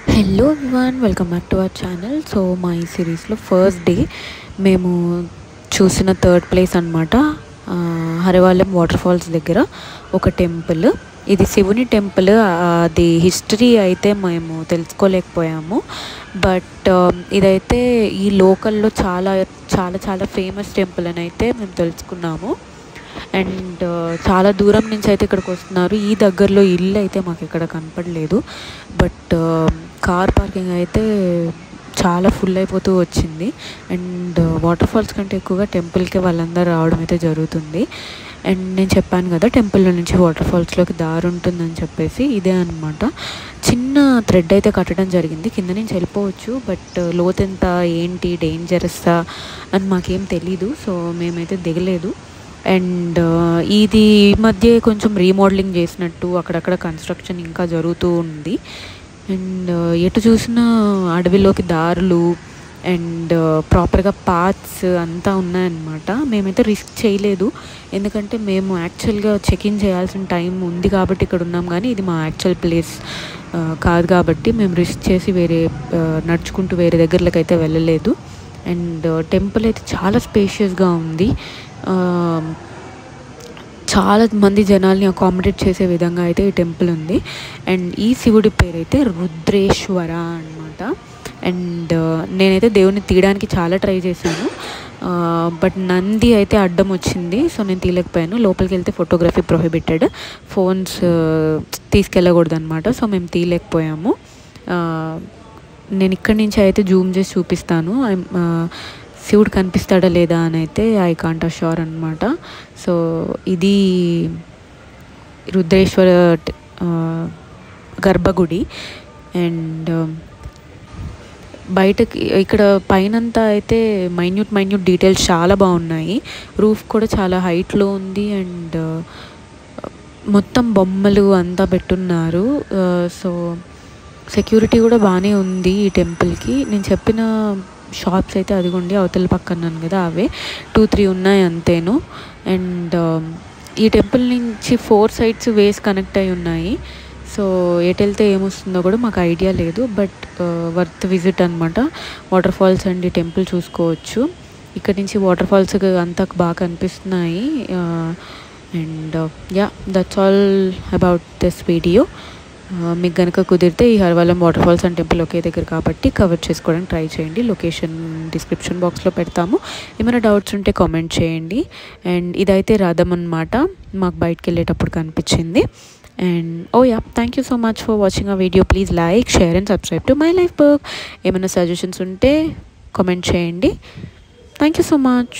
Hello everyone, welcome back to our channel. So మా ఈ సిరీస్లో ఫస్ట్ డే మేము చూసిన థర్డ్ ప్లేస్ అనమాట. హరివాళ్ళం వాటర్ ఫాల్స్ దగ్గర ఒక టెంపుల్. ఇది శివుని టెంపుల్. అది హిస్టరీ అయితే మేము తెలుసుకోలేకపోయాము. బట్ ఇదైతే ఈ లోకల్లో చాలా చాలా చాలా ఫేమస్ టెంపుల్ అని అయితే మేము తెలుసుకున్నాము. అండ్ చాలా దూరం నుంచి అయితే ఇక్కడికి వస్తున్నారు. ఈ దగ్గరలో ఇల్లు అయితే మాకు ఇక్కడ కనపడలేదు. బట్ కార్ పార్కింగ్ అయితే చాలా ఫుల్ అయిపోతూ వచ్చింది. అండ్ వాటర్ ఫాల్స్ కంటే ఎక్కువగా టెంపుల్కి వాళ్ళందరూ రావడం అయితే జరుగుతుంది. అండ్ నేను చెప్పాను కదా, టెంపుల్లో నుంచి వాటర్ ఫాల్స్లోకి దారి ఉంటుందని చెప్పేసి ఇదే అనమాట. చిన్న థ్రెడ్ అయితే కట్టడం జరిగింది. కింద నుంచి వెళ్ళిపోవచ్చు, బట్ లోతెంత ఏంటి డేంజరస్సా అని మాకేం తెలీదు. సో మేమైతే దిగలేదు. అండ్ ఇది ఈ మధ్య కొంచెం రీమోడలింగ్ చేసినట్టు అక్కడక్కడ కన్స్ట్రక్షన్ ఇంకా జరుగుతూ ఉంది. అండ్ ఎటు చూసినా అడవిలోకి దారులు అండ్ ప్రాపర్గా పాత్స్ అంతా ఉన్నాయన్నమాట. మేమైతే రిస్క్ చేయలేదు, ఎందుకంటే మేము యాక్చువల్గా చెక్ ఇన్ చేయాల్సిన టైం ఉంది కాబట్టి ఇక్కడ ఉన్నాం. కానీ ఇది మా యాక్చువల్ ప్లేస్ కాదు కాబట్టి మేము రిస్క్ చేసి నడుచుకుంటూ వేరే దగ్గరలోకి అయితే వెళ్ళలేదు. అండ్ టెంపుల్ అయితే చాలా స్పేషియస్గా ఉంది. చాలా మంది జనాల్ని అకామిడేట్ చేసే విధంగా అయితే ఈ టెంపుల్ ఉంది. అండ్ ఈ శివుడి పేరు అయితే రుద్రేశ్వర అనమాట. అండ్ నేనైతే దేవుని తీయడానికి చాలా ట్రై చేశాను, బట్ నంది అయితే అడ్డం వచ్చింది. సో నేను తీయలేకపోయాను. లోపలికి వెళ్తే ఫోటోగ్రఫీ ప్రొహిబిటెడ్, ఫోన్స్ తీసుకెళ్ళకూడదు అనమాట. సో మేము తీయలేకపోయాము. నేను ఇక్కడి నుంచి అయితే జూమ్ చేసి చూపిస్తాను. శివుడు కనిపిస్తాడా లేదా అని అయితే ఐ కాంట్ అష్యూర్ అనమాట. సో ఇది రుద్రేశ్వర గర్భగుడి. అండ్ బయటకి ఇక్కడ పైనంతా అయితే మైన్యూట్ డీటెయిల్స్ చాలా బాగున్నాయి. రూఫ్ కూడా చాలా హైట్లో ఉంది. అండ్ మొత్తం బొమ్మలు అంతా పెట్టున్నారు. సో సెక్యూరిటీ కూడా బాగానే ఉంది ఈ టెంపుల్కి. నేను చెప్పిన షాప్స్ అయితే అదిగోండి అవతల పక్కన్నాను కదా, అవే 2-3 ఉన్నాయి అంతేను. అండ్ ఈ టెంపుల్ నుంచి 4 sides వేస్ కనెక్ట్ అయి ఉన్నాయి. సో ఎటు వెళ్తే ఏమొస్తుందో కూడా మాకు ఐడియా లేదు. బట్ వర్త్ విజిట్ అనమాట. వాటర్ ఫాల్స్ అండ్ ఈ టెంపుల్ చూసుకోవచ్చు. ఇక్కడ నుంచి వాటర్ ఫాల్స్ అంతా బాగా కనిపిస్తున్నాయి. And that's all about this video. మీకు కనుక కుదిరితే ఈ హరివాళ్ళం వాటర్ ఫాల్స్ అండ్ టెంపుల్ ఒకే దగ్గర కాబట్టి కవర్ చేసుకోవడానికి ట్రై చేయండి. లొకేషన్ డిస్క్రిప్షన్ బాక్స్లో పెడతాము. ఏమైనా డౌట్స్ ఉంటే కామెంట్ చేయండి. అండ్ ఇదైతే రథం అన్నమాట, మాకు బయటకు వెళ్ళేటప్పుడు కనిపించింది. And thank you so much for watching ఆ video. Please like, share and subscribe to my life book. ఏమైనా సజెషన్స్ ఉంటే కామెంట్ చేయండి. Thank you so much.